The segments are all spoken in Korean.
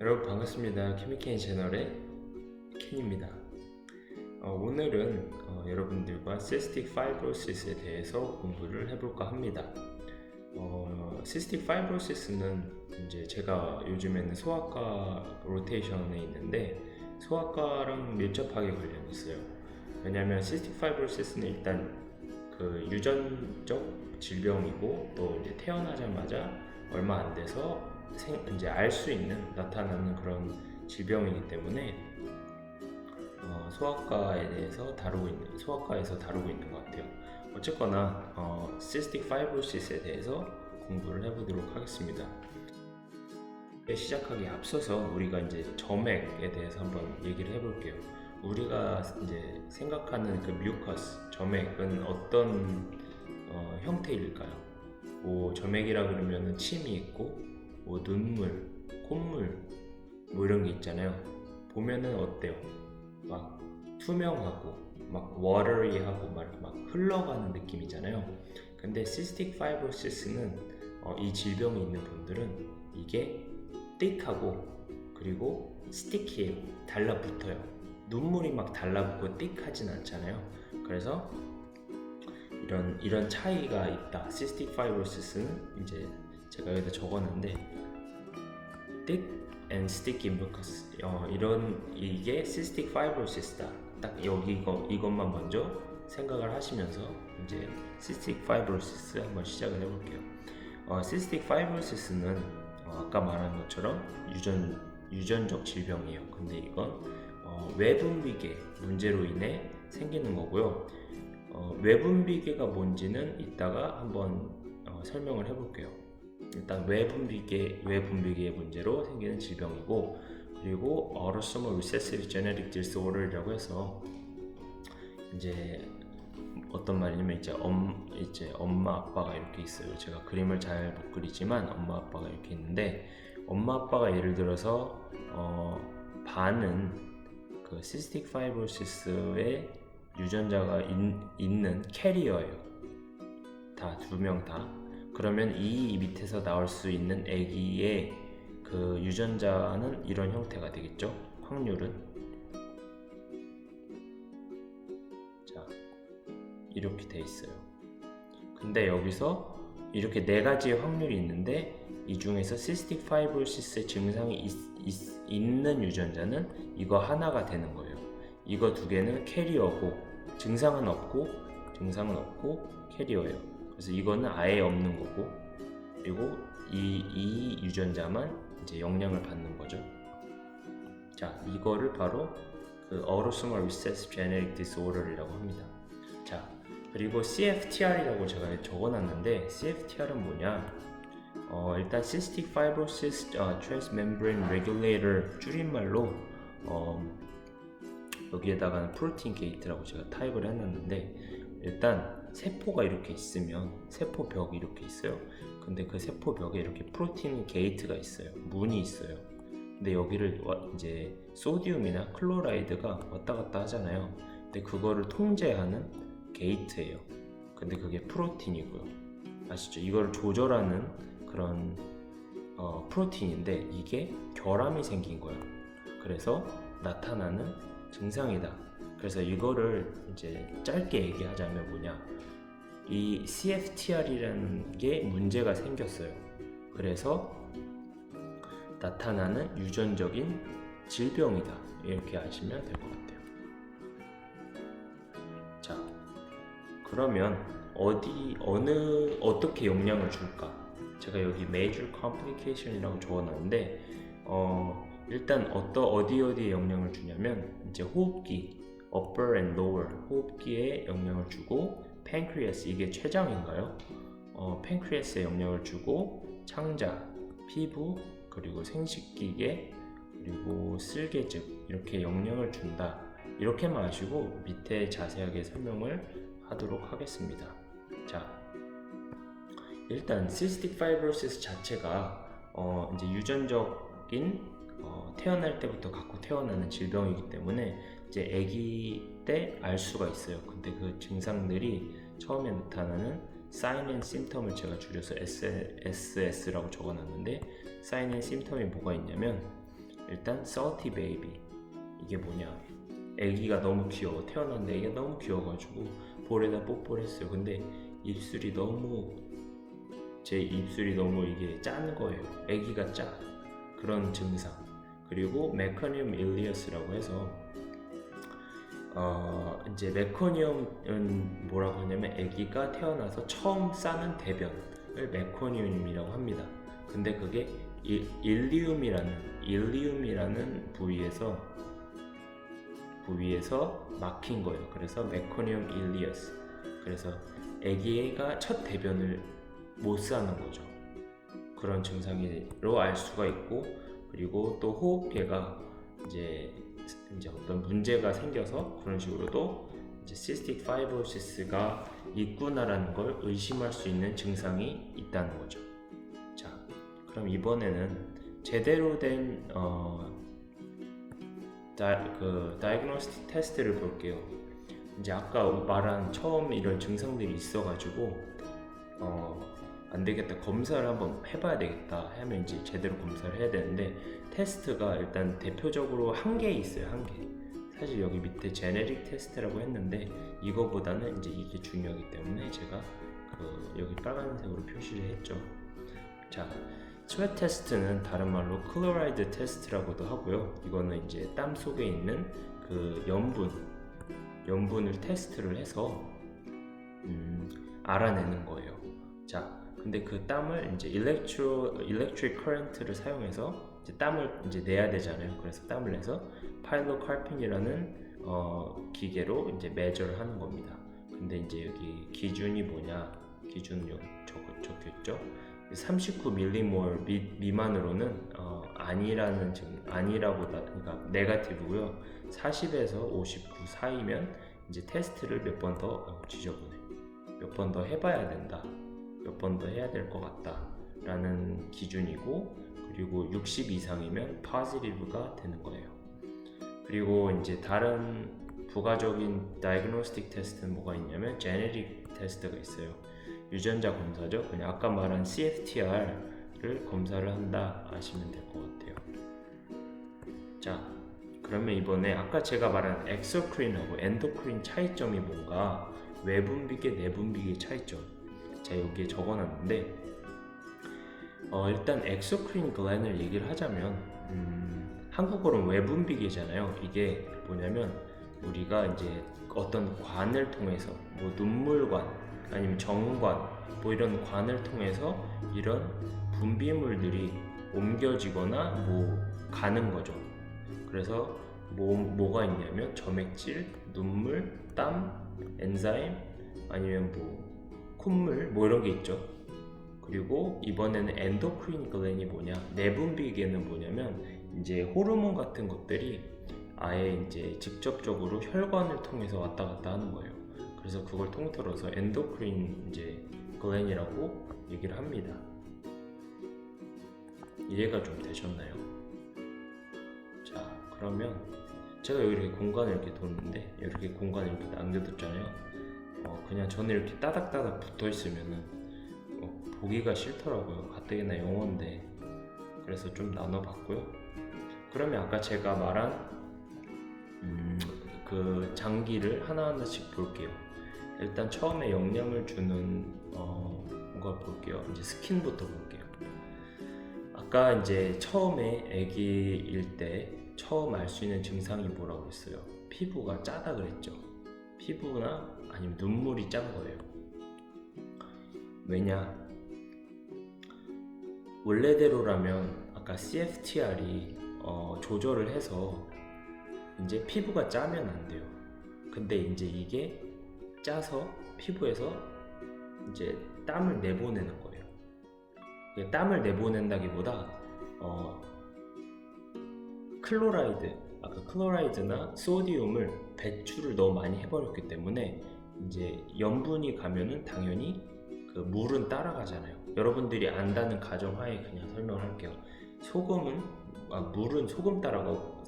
여러분 반갑습니다. 케미케인 채널의 켄입니다. 오늘은 여러분들과 cystic fibrosis에 대해서 공부를 해볼까 합니다. cystic fibrosis는 이제 제가 요즘에는 소아과 로테이션에 있는데 소아과랑 밀접하게 관련이 있어요. 왜냐하면 cystic fibrosis는 일단 그 유전적 질병이고 또 이제 태어나자마자 얼마 안 돼서 이제 알 수 있는 나타나는 그런 질병이기 때문에 소아과에서 다루고 있는 것 같아요. 어쨌거나 cystic fibrosis에 대해서 공부를 해보도록 하겠습니다. 시작하기 앞서서 우리가 이제 점액에 대해서 한번 얘기를 해볼게요. 우리가 이제 생각하는 그 뮤커스 점액은 어떤 형태일까요? 뭐 점액이라 그러면은 침이 있고 뭐 눈물, 콧물 뭐 이런 게 있잖아요. 보면은 어때요? 막 투명하고 막 watery하고 막 흘러가는 느낌이잖아요. 근데 cystic fibrosis는 이 질병이 있는 분들은 이게 thick하고 그리고 sticky해요. 달라붙어요. 눈물이 막 달라붙고 thick하진 않잖아요. 그래서 이런 차이가 있다. cystic fibrosis는 이제 제가 여기다 적었는데 thick and sticky mucus 이게 cystic fibrosis다. 딱 이것만 먼저 생각을 하시면서 이제 cystic fibrosis 한번 시작을 해볼게요. cystic fibrosis는 아까 말한 것처럼 유전적 질병이에요. 근데 이건 외분비계 문제로 인해 생기는 거고요. 외분비계가 뭔지는 이따가 한번 설명을 해볼게요. 일단 외분비계의 문제로 생기는 질병이고, 그리고 autosomal recessive genetic disorder이라고 해서 이제 어떤 말이냐면 이제 엄마 아빠가 이렇게 있어요. 제가 그림을 잘 못 그리지만 엄마 아빠가 이렇게 있는데 엄마 아빠가 예를 들어서 반은 그 cystic fibrosis의 유전자가 있는 캐리어예요. 다 두 명 다. 그러면 이 밑에서 나올 수 있는 아기의 그 유전자는 이런 형태가 되겠죠. 확률은 자 이렇게 돼 있어요. 근데 여기서 이렇게 네 가지의 확률이 있는데 이 중에서 cystic fibrosis의 증상이 있는 유전자는 이거 하나가 되는 거예요. 이거 두 개는 캐리어고 증상은 없고 캐리어예요. 그래서 이거는 아예 없는 거고, 그리고 이 유전자만 이제 영향을 받는 거죠. 자, 이거를 바로 그 autosomal recessive genetic disorder이라고 합니다. 자, 그리고 CFTR이라고 제가 적어놨는데 CFTR은 뭐냐? 일단 cystic fibrosis transmembrane regulator 줄임말로 여기에다가는 프로틴 게이트라고 제가 타입을 해놨는데, 일단 세포가 이렇게 있으면 세포벽이 이렇게 있어요. 근데 그 세포벽에 이렇게 프로틴 게이트가 있어요. 문이 있어요. 근데 여기를 이제 소디움이나 클로라이드가 왔다 갔다 하잖아요. 근데 그거를 통제하는 게이트예요. 근데 그게 프로틴이고요. 아시죠? 이걸 조절하는 그런 프로틴인데 이게 결함이 생긴 거예요. 그래서 나타나는 증상이다. 그래서 이거를 이제 짧게 얘기하자면 뭐냐, 이 CFTR이라는 게 문제가 생겼어요. 그래서 나타나는 유전적인 질병이다. 이렇게 아시면 될 것 같아요. 자, 그러면 어떻게 영향을 줄까? 제가 여기 major complication이라고 적어놨는데 일단 어디에 영향을 주냐면 이제 호흡기 upper and lower 호흡기에 영향을 주고, pancreas 이게 췌장인가요? pancreas에 영향을 주고, 창자, 피부, 그리고 생식기계, 그리고 쓸개즙 이렇게 영향을 준다. 이렇게만 아시고 밑에 자세하게 설명을 하도록 하겠습니다. 자, 일단 cystic fibrosis 자체가 이제 유전적인 태어날 때부터 갖고 태어나는 질병이기 때문에 이제 아기 때 알 수가 있어요. 근데 그 증상들이 처음에 나타나는 sign and symptom을 제가 줄여서 SS라고 적어놨는데 sign and symptom이 뭐가 있냐면 일단 salty baby 이게 뭐냐? 애기가 너무 귀여워. 태어났는데 애기가 너무 귀여워가지고 볼에다 뽀뽀를 했어요. 근데 입술이 너무 제 입술이 너무 이게 짠 거예요. 애기가 짜. 그런 증상. 그리고 메커니움 일리어스라고 해서 이제 메코니움은 뭐라고 하냐면 아기가 태어나서 처음 싸는 대변을 메코니움이라고 합니다. 근데 그게 일리움이라는 부위에서 막힌 거예요. 그래서 메코니움 일리어스. 그래서 아기가 첫 대변을 못 싸는 거죠. 그런 증상으로 알 수가 있고, 그리고 또 호흡기가 이제 어떤 문제가 생겨서 그런 식으로 또 이제 cystic fibrosis가 있구나라는 걸 의심할 수 있는 증상이 있다는 거죠. 자, 그럼 이번에는 제대로 된 다이그노스틱 테스트를 볼게요. 이제 아까 말한 처음 이런 증상들이 있어가지고 안 되겠다, 검사를 한번 해봐야 되겠다 하면 이제 제대로 검사를 해야 되는데, 테스트가 일단 대표적으로 한 개 있어요. 한 개. 사실 여기 밑에 제네릭 테스트라고 했는데 이거보다는 이제 이게 중요하기 때문에 제가 여기 빨간색으로 표시를 했죠. 자, 스웨트 테스트는 다른 말로 클로라이드 테스트라고도 하고요. 이거는 이제 땀 속에 있는 그 염분을 테스트를 해서 알아내는 거예요. 자, 근데 그 땀을 이제 electric current를 사용해서 이제 땀을 이제 내야 되잖아요. 그래서 땀을 내서 파일로카르핀이라는 기계로 이제 매저를 하는 겁니다. 근데 이제 여기 기준이 뭐냐? 기준은 여기 적혀있죠. 39mmol 미만으로는 그러니까 네거티브고요. 40에서 59 사이면 이제 테스트를 몇 번 더 해봐야 된다. 몇 번 더 해야 될 것 같다 라는 기준이고, 그리고 60 이상이면 positive가 되는 거예요. 그리고 이제 다른 부가적인 다이그노스틱 테스트는 뭐가 있냐면 제네릭 테스트가 있어요. 유전자 검사죠. 그냥 아까 말한 CFTR을 검사를 한다 아시면 될 것 같아요. 자, 그러면 이번에 아까 제가 말한 엑소크린하고 엔도크린 차이점이 뭔가, 외분비계 내분비계 차이점, 제가 여기에 적어놨는데 일단 엑소크린 글랜을 얘기를 하자면 한국어로는 외분비계잖아요. 이게 뭐냐면 우리가 이제 어떤 관을 통해서 뭐 눈물관 아니면 정관 뭐 이런 관을 통해서 이런 분비물들이 옮겨지거나 뭐 가는 거죠. 그래서 뭐가 있냐면 점액질, 눈물, 땀, 엔자임 아니면 뭐 콧물 뭐 이런 게 있죠. 그리고 이번에는 엔도크린 글랜이 뭐냐, 내분비계는 뭐냐면 이제 호르몬 같은 것들이 아예 이제 직접적으로 혈관을 통해서 왔다 갔다 하는 거예요. 그래서 그걸 통틀어서 엔도크린 이제 글랜이라고 얘기를 합니다. 이해가 좀 되셨나요? 자, 그러면 제가 여기 이렇게 공간을 이렇게 뒀는데, 이렇게 공간을 이렇게 남겨뒀잖아요. 그냥 저는 이렇게 따닥따닥 붙어 있으면은 보기가 싫더라고요. 가뜩이나 영어인데. 그래서 좀 나눠봤고요. 그러면 아까 제가 말한 그 장기를 하나하나씩 볼게요. 일단 처음에 영향을 주는 걸 볼게요. 이제 스킨부터 볼게요. 아까 이제 처음에 아기일 때 처음 알 수 있는 증상이 뭐라고 했어요? 피부가 짜다 그랬죠. 피부나 아니면 눈물이 짠 거예요. 왜냐? 원래대로라면 아까 CFTR이 조절을 해서 이제 피부가 짜면 안 돼요. 근데 이제 이게 짜서 피부에서 이제 땀을 내보내는 거예요. 땀을 내보낸다기보다 아까 클로라이드나 소디움을 배출을 너무 많이 해버렸기 때문에 이제 염분이 가면은 당연히 그 물은 따라가잖아요. 여러분들이 안다는 가정하에 그냥 설명을 할게요. 물은 소금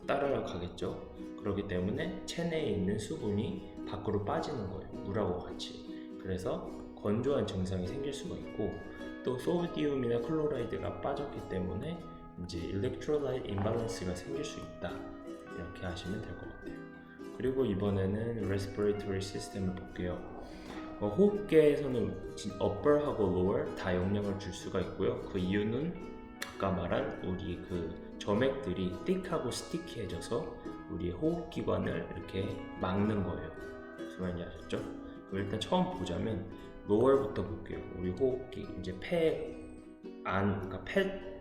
따라가겠죠. 그렇기 때문에 체내에 있는 수분이 밖으로 빠지는 거예요. 물하고 같이. 그래서 건조한 증상이 생길 수가 있고, 또 소디움이나 클로라이드가 빠졌기 때문에 이제 electrolyte imbalance가 생길 수 있다. 이렇게 하시면 될 것 같아요. 그리고 이번에는 respiratory system을 볼게요. 호흡기에서는 upper하고 lower 다 영향을 줄 수가 있고요. 그 이유는 아까 말한 우리 그 점액들이 thick하고 sticky해져서 우리의 호흡기관을 이렇게 막는 거예요. 무슨 말인지 아셨죠? 그럼 일단 처음 보자면 lower부터 볼게요. 우리 호흡기 이제 그러니까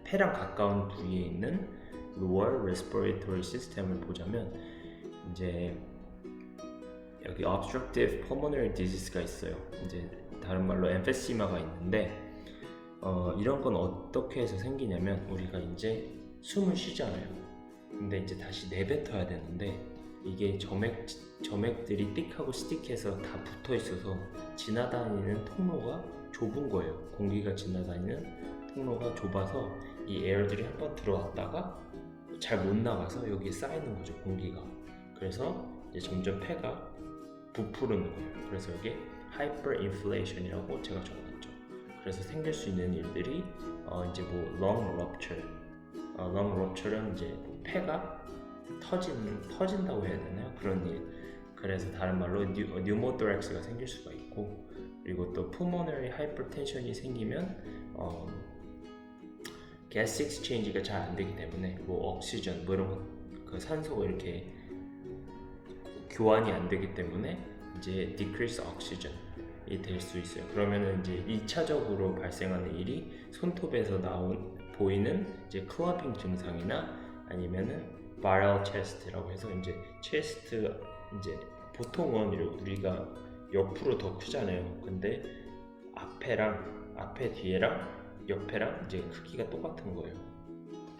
폐랑 가까운 부위에 있는 lower respiratory system을 보자면 이제 여기 obstructive pulmonary disease가 있어요. 이제 다른 말로 emphysema가 있는데 이런 건 어떻게 해서 생기냐면 우리가 이제 숨을 쉬잖아요. 근데 이제 다시 내뱉어야 되는데 이게 점액들이 띡하고 스틱해서 다 붙어 있어서 지나다니는 통로가 좁은 거예요. 공기가 지나다니는 통로가 좁아서 이 에어들이 한번 들어왔다가 잘 못 나가서 여기에 쌓이는 거죠, 공기가. 그래서 이제 점점 폐가 부풀는 거예요. 그래서 여기 hyperinflation이라고 제가 적어놨죠. 그래서 생길 수 있는 일들이 이제 뭐 lung rupture, lung rupture는 이제 폐가 터진다고 해야 되나요? 그런 일. 그래서 다른 말로 pneumothorax가 생길 수가 있고, 그리고 또 pulmonary hypertension이 생기면 gas exchange가 잘 안 되기 때문에 뭐 옥시전 뭐 이런 그 산소가 이렇게 교환이 안 되기 때문에 이제 decrease oxygen이 될 수 있어요. 그러면은 이제 2차적으로 발생하는 일이 손톱에서 보이는 이제 클러핑 증상이나 아니면은 viral chest라고 해서 이제 chest 이제 보통은 우리가 옆으로 더 크잖아요. 근데 앞에 뒤에랑 옆에랑 이제 크기가 똑같은 거예요.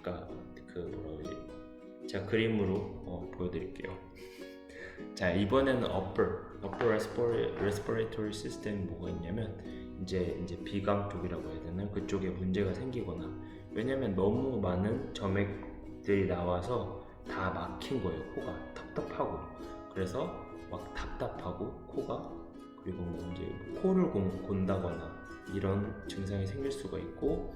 그러니까 그 뭐라 그러지? 제가 그림으로 보여드릴게요. 자, 이번에는 upper respiratory system 뭐가 있냐면 이제 비강 쪽이라고 해야 되나? 그쪽에 문제가 생기거나, 왜냐면 너무 많은 점액들이 나와서 다 막힌 거예요. 코가 텁텁하고, 그래서 막 답답하고 코가, 그리고 뭐 이제 코를 곤다거나 이런 증상이 생길 수가 있고,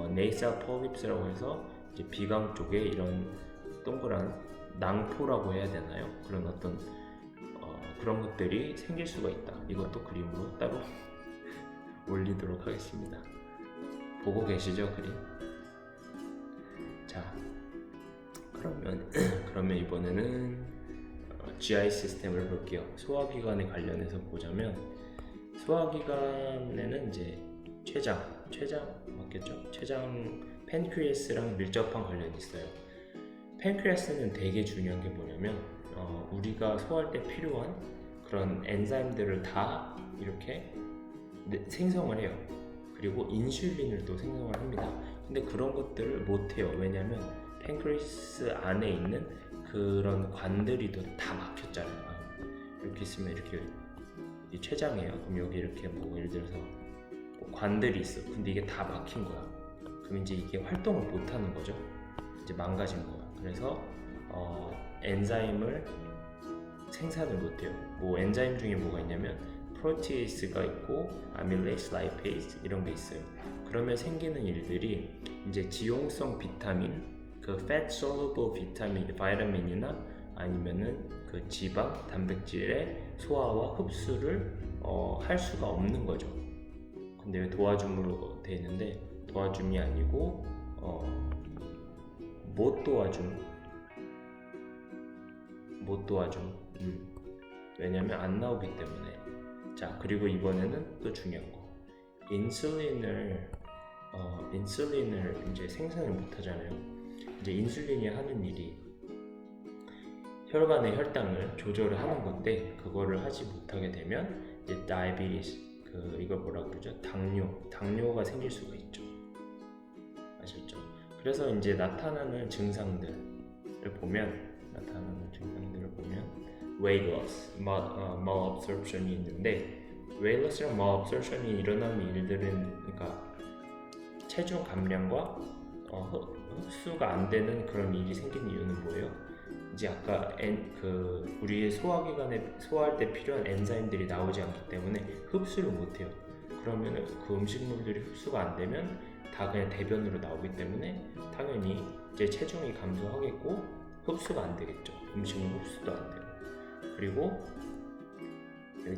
nasal polyps라고 해서 이제 비강 쪽에 이런 동그란 낭포라고 해야 되나요? 그런 어떤 그런 것들이 생길 수가 있다. 이것도 그림으로 따로 올리도록 하겠습니다. 보고 계시죠, 그림? 자, 그러면 이번에는 GI 시스템을 볼게요. 소화기관에 관련해서 보자면, 소화기관에는 이제 췌장 맞겠죠? 췌장, 팬크리아스랑 밀접한 관련이 있어요. 팬크리아스는 되게 중요한 게 뭐냐면 우리가 소화할 때 필요한 그런 엔자임들을 다 이렇게 생성을 해요. 그리고 인슐린을 또 생성을 합니다. 근데 그런 것들을 못 해요. 왜냐면 팬크리아스 안에 있는 그런 관들이 다 막혔잖아요. 이렇게 있으면 이렇게 이 췌장이에요. 그럼 여기 이렇게 뭐 예를 들어서 뭐 관들이 있어. 근데 이게 다 막힌 거야. 그럼 이제 이게 활동을 못 하는 거죠. 이제 망가진 거야. 그래서 엔자임을 생산을 못 해요. 뭐 엔자임 중에 뭐가 있냐면 프로티에이스가 있고 아밀레이스, 라이페이스 이런 게 있어요. 그러면 생기는 일들이 이제 지용성 비타민, 그 fat soluble 비타민이나 아니면은 그 지방, 단백질의 소화와 흡수를 할 수가 없는 거죠. 근데 왜 도와줌으로 돼 있는데 도와줌이 아니고 못 도와줌. 왜냐면 안 나오기 때문에. 자, 그리고 이번에는 또 중요한 거, 인슐린을 이제 생산을 못 하잖아요. 이제 인슐린이 하는 일이 혈관의 혈당을 조절을 하는 건데, 그거를 하지 못하게 되면 이제 다이비티스, 이걸 뭐라 그러죠? 당뇨가 생길 수가 있죠. 아셨죠? 그래서 이제 나타나는 증상들을 보면 weight loss, malabsorption이 있는데, weight loss랑 malabsorption이 일어나는 일들은 그러니까 체중 감량과 흡수가 안 되는 그런 일이 생기는 이유는 뭐예요? 이제 아까 우리의 소화기관에 소화할 때 필요한 엔자임들이 나오지 않기 때문에 흡수를 못 해요. 그러면 그 음식물들이 흡수가 안 되면 다 그냥 대변으로 나오기 때문에 당연히 이제 체중이 감소하겠고 흡수가 안 되겠죠. 음식은 흡수도 안 되고. 그리고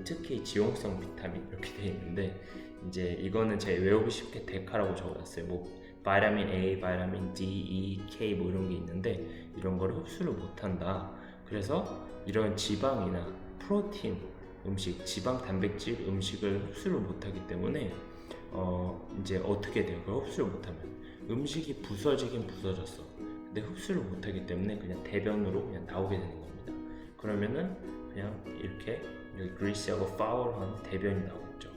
특히 지용성 비타민 이렇게 돼 있는데 이제 이거는 제가 외우기 쉽게 데카라고 적어놨어요. 뭐 바이타민 A, 바이타민 D, E, K 뭐 이런 게 있는데 이런 거를 흡수를 못한다. 그래서 이런 지방이나 프로틴 음식, 지방 단백질 음식을 흡수를 못하기 때문에 이제 어떻게 돼요? 그걸 흡수를 못하면 음식이 부서지긴 부서졌어. 근데 흡수를 못하기 때문에 그냥 대변으로 그냥 나오게 되는 겁니다. 그러면은 그냥 이렇게 여기 greasy하고 foul한 대변이 나오겠죠.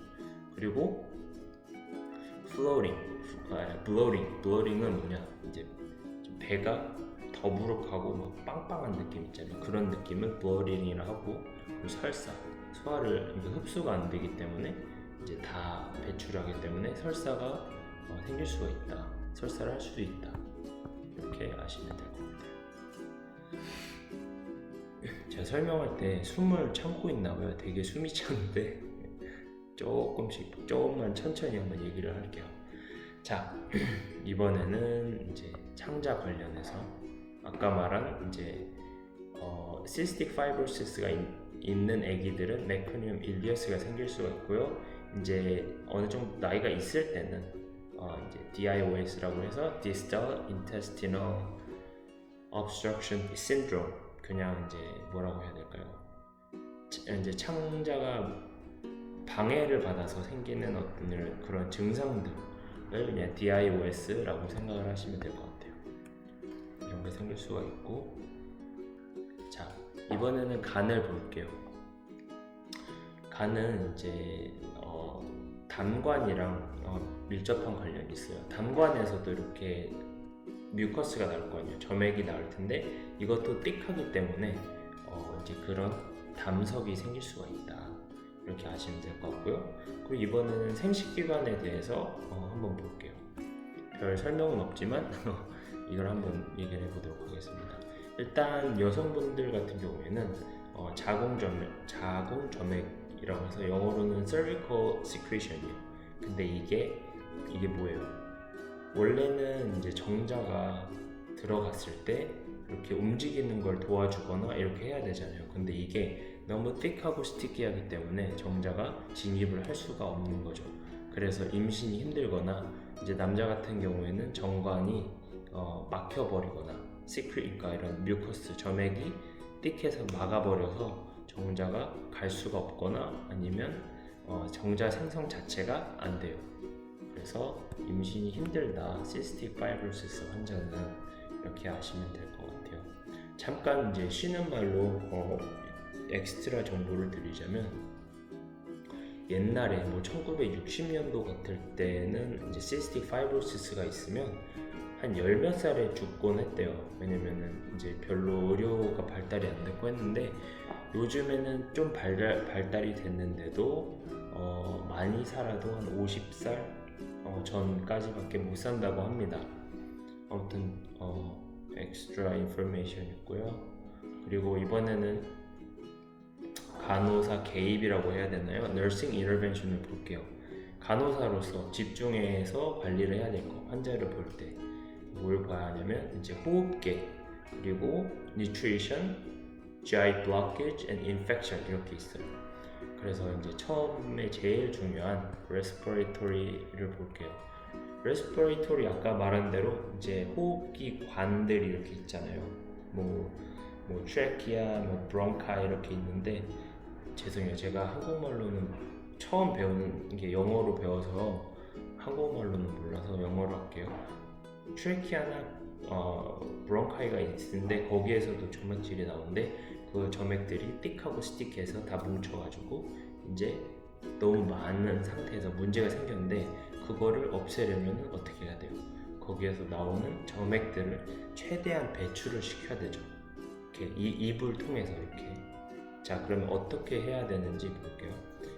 그리고 bloating은 뭐냐? 이제 좀 배가 더부룩하고 막 빵빵한 느낌 있잖아요. 그런 느낌을 bloating이라 하고, 그리고 설사, 소화를 이게 흡수가 안 되기 때문에 이제 다 배출하기 때문에 설사가 생길 수가 있다. 설사를 할 수도 있다. 이렇게 아시면 될 것 같아요. 제가 설명할 때 숨을 참고 있나 봐요. 되게 숨이 차는데 조금만 천천히 한번 얘기를 할게요. 자, 이번에는 이제 창자 관련해서 아까 말한 이제 cystic fibrosis가 있는 아기들은 메코니움 일리어스가 생길 수가 있고요. 이제 어느 정도 나이가 있을 때는 이제 DIOS라고 해서 Distal Intestinal Obstruction Syndrome, 그냥 이제 뭐라고 해야 될까요? 이제 창자가 방해를 받아서 생기는 어떤 그런 증상들을 그냥 DIOS라고 생각을 하시면 될 것 같아요. 이런 게 생길 수가 있고, 자, 이번에는 간을 볼게요. 간은 이제 담관이랑 밀접한 관련이 있어요. 담관에서도 이렇게 뮤커스가 나올 거 아니에요. 점액이 나올 텐데 이것도 띡하기 때문에 이제 그런 담석이 생길 수가 있다. 이렇게 아시면 될 것 같고요. 그리고 이번에는 생식기관에 대해서 한번 볼게요. 별 설명은 없지만 이걸 한번 얘기를 해보도록 하겠습니다. 일단 여성분들 같은 경우에는 자궁점액이라고 해서 영어로는 cervical secretion이에요. 근데 이게 뭐예요? 원래는 이제 정자가 들어갔을 때 이렇게 움직이는 걸 도와주거나 이렇게 해야 되잖아요. 근데 이게 너무 thick하고 sticky하기 때문에 정자가 진입을 할 수가 없는 거죠. 그래서 임신이 힘들거나 이제 남자 같은 경우에는 정관이 막혀버리거나 그러니까 이런 뮤커스 점액이 thick해서 막아버려서 정자가 갈 수가 없거나 아니면 정자 생성 자체가 안 돼요. 그래서 임신이 힘들다, cystic fibrosis 환자는 이렇게 아시면 될 것 같아요. 잠깐 이제 쉬는 말로 엑스트라 정보를 드리자면, 옛날에 뭐 1960년도 같을 때는 이제 cystic fibrosis가 있으면 한 10몇 살에 죽곤 했대요. 왜냐면은 이제 별로 의료가 발달이 안 됐고 했는데 요즘에는 좀 발달이 됐는데도 많이 살아도 한 50살 전까지밖에 못 산다고 합니다. 아무튼 엑스트라 인포메이션 있고요. 그리고 이번에는 간호사 개입이라고 해야 되나요? Nursing Intervention을 볼게요. 간호사로서 집중해서 관리를 해야 될 거, 환자를 볼 때 뭘 봐야 하냐면 이제 호흡계, 그리고 Nutrition, GI Blockage and Infection 이렇게 있어요. 그래서 이제 처음에 제일 중요한 Respiratory를 볼게요. Respiratory 아까 말한 대로 이제 호흡기 관들이 이렇게 있잖아요. 뭐 트래키아, 뭐 브론카 이렇게 있는데, 죄송해요. 제가 한국말로는 처음 배우는 게 영어로 배워서 한국말로는 몰라서 영어로 할게요. 트래키아나 브론카이가 있는데 거기에서도 점액질이 나오는데 그 점액들이 띡하고 스틱해서 다 뭉쳐가지고 이제 너무 많은 상태에서 문제가 생겼는데 그거를 없애려면 어떻게 해야 돼요? 거기에서 나오는 점액들을 최대한 배출을 시켜야 되죠. 이렇게 입을 통해서 이렇게. 자, 그러면 어떻게 해야 되는지 볼게요.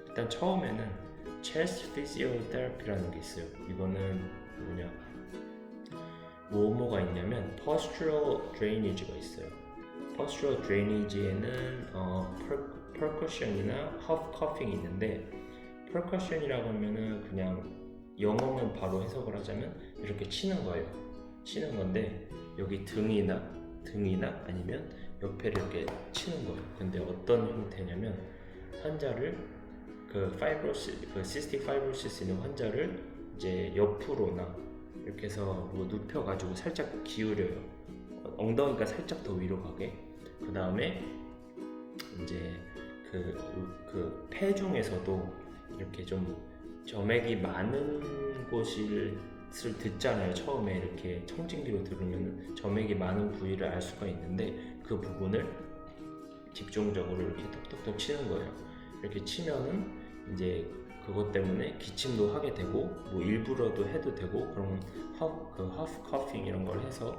일단 처음에는 chest physiotherapy라는 게 있어요. 이거는 뭐냐? 뭐가 있냐면 postural drainage가 있어요. postural drainage에는 percussion이나 huff coughing이 있는데, percussion이라고 하면은 그냥 영어만 바로 해석을 하자면 이렇게 치는 거예요. 치는 건데 여기 등이나 아니면 옆에를 이렇게 치는 거예요. 근데 어떤 형태냐면 환자를 시스틱 파이브로시스 있는 환자를 이제 옆으로나 이렇게 해서 뭐 눕혀가지고 살짝 기울여요. 엉덩이가 살짝 더 위로 가게. 그 다음에 이제 그 폐 중에서도 이렇게 좀 점액이 많은 곳을 듣잖아요. 처음에 이렇게 청진기로 들으면 점액이 많은 부위를 알 수가 있는데 그 부분을 집중적으로 이렇게 톡톡톡 치는 거예요. 이렇게 치면은 이제 그것 때문에 기침도 하게 되고 뭐 일부러도 해도 되고 그런 허프 커핑 이런 걸 해서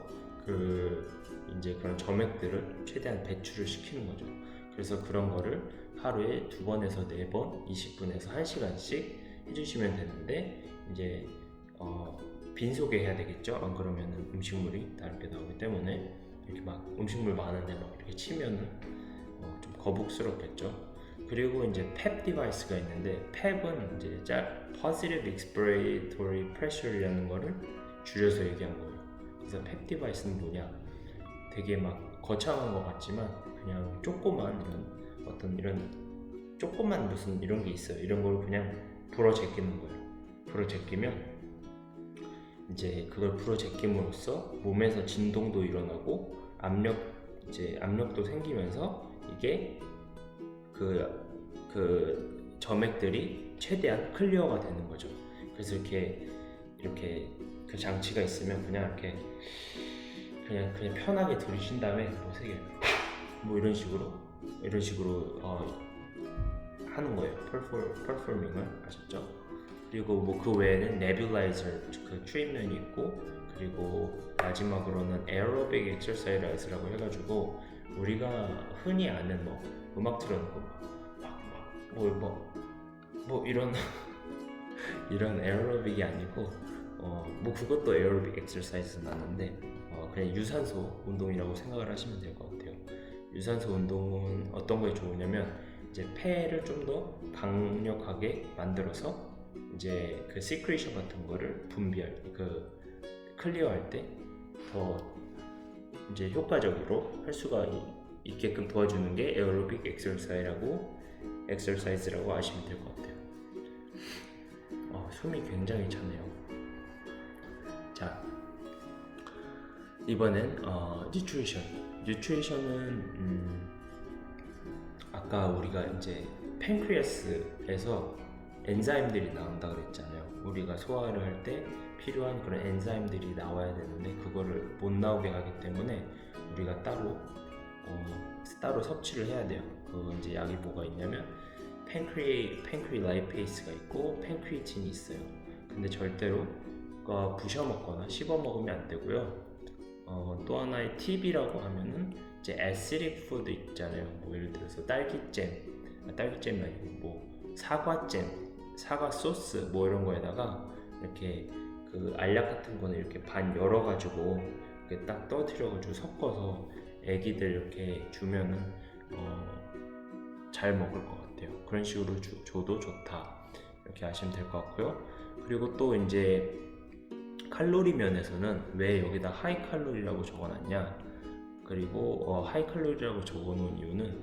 이제 그런 점액들을 최대한 배출을 시키는 거죠. 그래서 그런 거를 하루에 2번에서 4번 20분에서 1시간씩 해주시면 되는데 이제 빈속에 해야 되겠죠. 안 그러면은 음식물이 다르게 나오기 때문에 이렇게 막 음식물 많은데 막 이렇게 치면은 좀 거북스럽겠죠. 그리고 이제 펩 디바이스가 있는데 펩은 이제 Positive Expiratory Pressure이라는 거를 줄여서 얘기한 거예요. 그래서 펩 디바이스는 뭐냐? 되게 막 거창한 것 같지만 그냥 조그만 이런 조그만 무슨 이런 게 있어요. 이런 걸 그냥 불어 제끼는 거예요. 불어 제끼면 이제 그걸 불어 제낌으로써 몸에서 진동도 일어나고 압력도 생기면서 이게 그 점액들이 최대한 클리어가 되는 거죠. 그래서 이렇게 그 장치가 있으면 그냥 이렇게 그냥 편하게 들이신 다음에 뭐 이런 식으로 하는 거예요. 퍼포밍을 아셨죠? 그리고 뭐 그 외에는 네뷸라이저 그 트리트먼이 있고 그리고 마지막으로는 에어로빅 엑서사이즈라고 해가지고 우리가 흔히 아는 뭐 음악 틀어놓고 뭐 이런 이런 에어로빅이 아니고 뭐 그것도 에어로빅 엑서사이즈 맞는데 그냥 유산소 운동이라고 생각을 하시면 될 것 같아요. 유산소 운동은 어떤 거에 좋으냐면 이제 폐를 좀 더 강력하게 만들어서 이제 그 시크레이션 같은 거를 클리어할 때 더 이제 효과적으로 할 수가 있게끔 도와주는 게 에어로빅 엑서사이즈라고 아시면 될 것 같아요. 숨이 굉장히 차네요. 자, 이번엔 뉴트리션은 아까 우리가 이제 팬크리아스에서 엔자임들이 나온다 그랬잖아요. 우리가 소화를 할 때 필요한 그런 엔자임들이 나와야 되는데 그거를 못 나오게 하기 때문에 우리가 따로 섭취를 해야 돼요. 그 이제 약이 뭐가 있냐면 팬크리라이페이스가 있고 팬크리틴이 있어요. 근데 절대로 부셔 먹거나 씹어 먹으면 안 되고요. 또 하나의 팁이라고 하면은 이제 애시딕 푸드 있잖아요. 뭐 예를 들어서 딸기잼이 아니고 뭐 사과잼, 사과 소스 뭐 이런 거에다가 이렇게 그 알약 같은 거는 이렇게 반 열어가지고 이렇게 딱 떠들여가지고 섞어서 애기들 이렇게 주면은 잘 먹을 것 같아요. 그런 식으로 줘도 좋다 이렇게 아시면 될 것 같고요. 그리고 또 이제 칼로리 면에서는 왜 여기다 하이 칼로리라고 적어놨냐? 그리고 하이 칼로리라고 적어놓은 이유는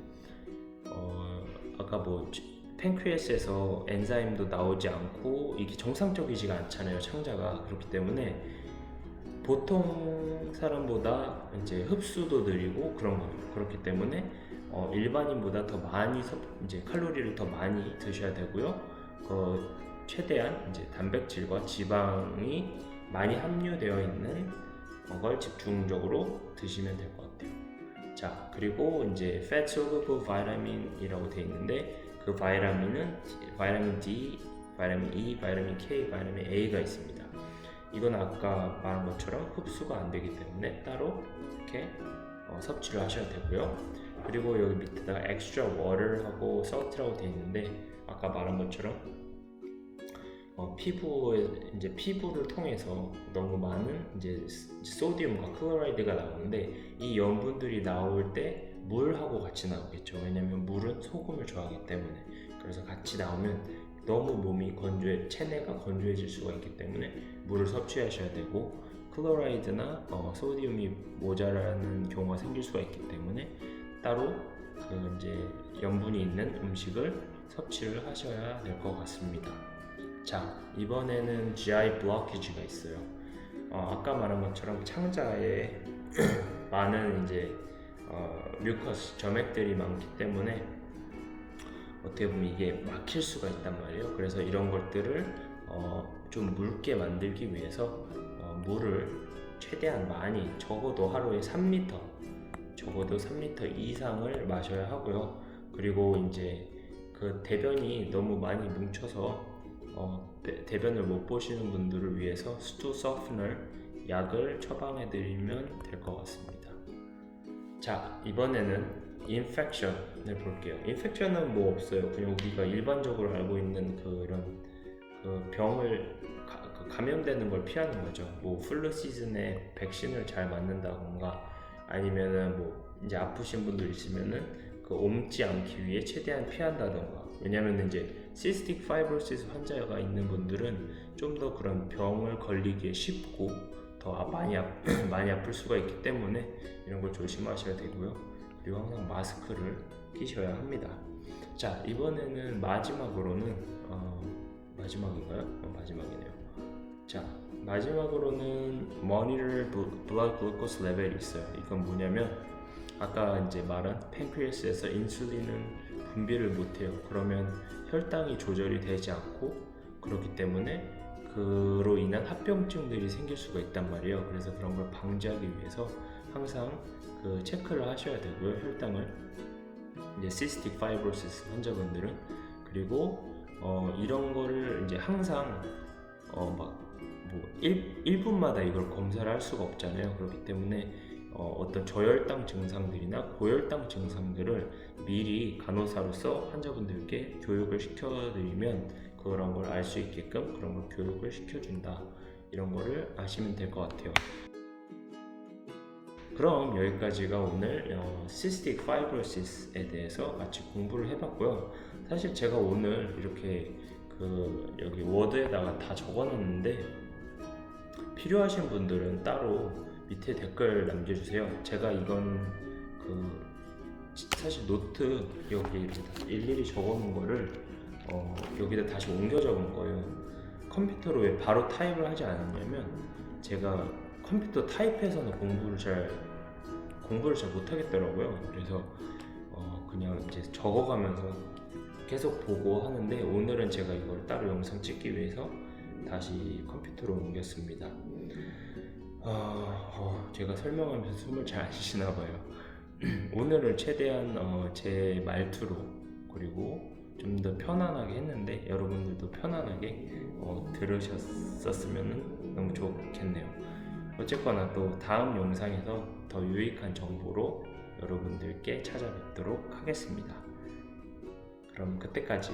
아까 뭐 팬크리아스에서 엔자임도 나오지 않고 이게 정상적이지가 않잖아요, 창자가. 그렇기 때문에 보통 사람보다 이제 흡수도 느리고 그런 거예요. 그렇기 때문에 일반인보다 더 많이 이제 칼로리를 더 많이 드셔야 되고요. 최대한 이제 단백질과 지방이 많이 함유되어 있는 걸 집중적으로 드시면 될 것 같아요. 자, 그리고 이제 Fat Soluble Vitamin이라고 되어 있는데 그 바이타민은 바이타민 D, 바이타민 E, 바이타민 K, 바이타민 A가 있습니다. 이건 아까 말한 것처럼 흡수가 안 되기 때문에 따로 이렇게 섭취를 하셔야 되고요. 그리고 여기 밑에다가 extra water하고 salt라고 되어 있는데 아까 말한 것처럼 피부를 통해서 너무 많은 이제 소디움과 클로라이드가 나오는데 이 염분들이 나올 때 물하고 같이 나오겠죠. 왜냐면 물은 소금을 좋아하기 때문에. 그래서 같이 나오면 너무 몸이 체내가 건조해질 수가 있기 때문에 물을 섭취하셔야 되고, 클로라이드나 소디움이 모자라는 경우가 생길 수가 있기 때문에 따로 그 이제 염분이 있는 음식을 섭취를 하셔야 될 것 같습니다. 자, 이번에는 GI 블로키지가 있어요. 아까 말한 것처럼 창자에 많은 이제 뮤커스, 점액들이 많기 때문에 어떻게 보면 이게 막힐 수가 있단 말이에요. 그래서 이런 것들을 좀 묽게 만들기 위해서 물을 최대한 많이, 적어도 하루에 3리터 이상을 마셔야 하고요. 그리고 이제 그 대변이 너무 많이 뭉쳐서 대변을 못 보시는 분들을 위해서 스투 소프너 약을 처방해 드리면 될 것 같습니다. 자, 이번에는 인펙션을 볼게요. 인펙션은 뭐 없어요. 그냥 우리가 일반적으로 알고 있는 그런 그 병을 감염되는 걸 피하는 거죠. 뭐 플루 시즌에 백신을 잘 맞는다던가, 아니면은 뭐 이제 아프신 분들 있으면은 그 옮지 않기 위해 최대한 피한다던가. 왜냐면 이제 시스틱 파이브로시스 환자가 있는 분들은 좀 더 그런 병을 걸리기에 쉽고 더 많이 아플 수가 있기 때문에 이런 걸 조심하셔야 되고요. 그리고 항상 마스크를 끼셔야 합니다. 자, 이번에는 마지막으로는 마지막인가요? 마지막이네요. 자, 마지막으로는 Monitor Blood Glucose Level이 있어요. 이건 뭐냐면 아까 이제 말한 팬크리아스에서 인슐린은 분비를 못해요. 그러면 혈당이 조절이 되지 않고, 그렇기 때문에 그로 인한 합병증들이 생길 수가 있단 말이에요. 그래서 그런 걸 방지하기 위해서 항상 그 체크를 하셔야 되고요. 혈당을 이제 시스틱 파이브로시스 환자분들은. 그리고 이런 거를 이제 항상 뭐 1분마다 이걸 검사를 할 수가 없잖아요. 그렇기 때문에 어떤 저혈당 증상들이나 고혈당 증상들을 미리 간호사로서 환자분들께 교육을 시켜드리면 그런 걸 알 수 있게끔 그런 걸 교육을 시켜준다, 이런 거를 아시면 될 것 같아요. 그럼 여기까지가 오늘 시스틱 파이브로시스에 대해서 같이 공부를 해봤고요. 사실 제가 오늘 이렇게 여기 워드에다가 다 적어놨는데, 필요하신 분들은 따로 밑에 댓글 남겨주세요. 제가 이건 사실 노트 여기 이렇게 일일이 적어놓은 거를 여기다 다시 옮겨 적은 거예요. 컴퓨터로 왜 바로 타입을 하지 않았냐면, 제가 컴퓨터 타입해서는 공부를 잘 못하겠더라고요. 그래서 그냥 이제 적어가면서 계속 보고 하는데, 오늘은 제가 이걸 따로 영상 찍기 위해서 다시 컴퓨터로 옮겼습니다. 제가 설명하면서 숨을 잘 안 쉬나 봐요. 오늘은 최대한 제 말투로, 그리고 좀 더 편안하게 했는데 여러분들도 편안하게 들으셨었으면 너무 좋겠네요. 어쨌거나 또 다음 영상에서 더 유익한 정보로 여러분들께 찾아뵙도록 하겠습니다. 그럼 그때까지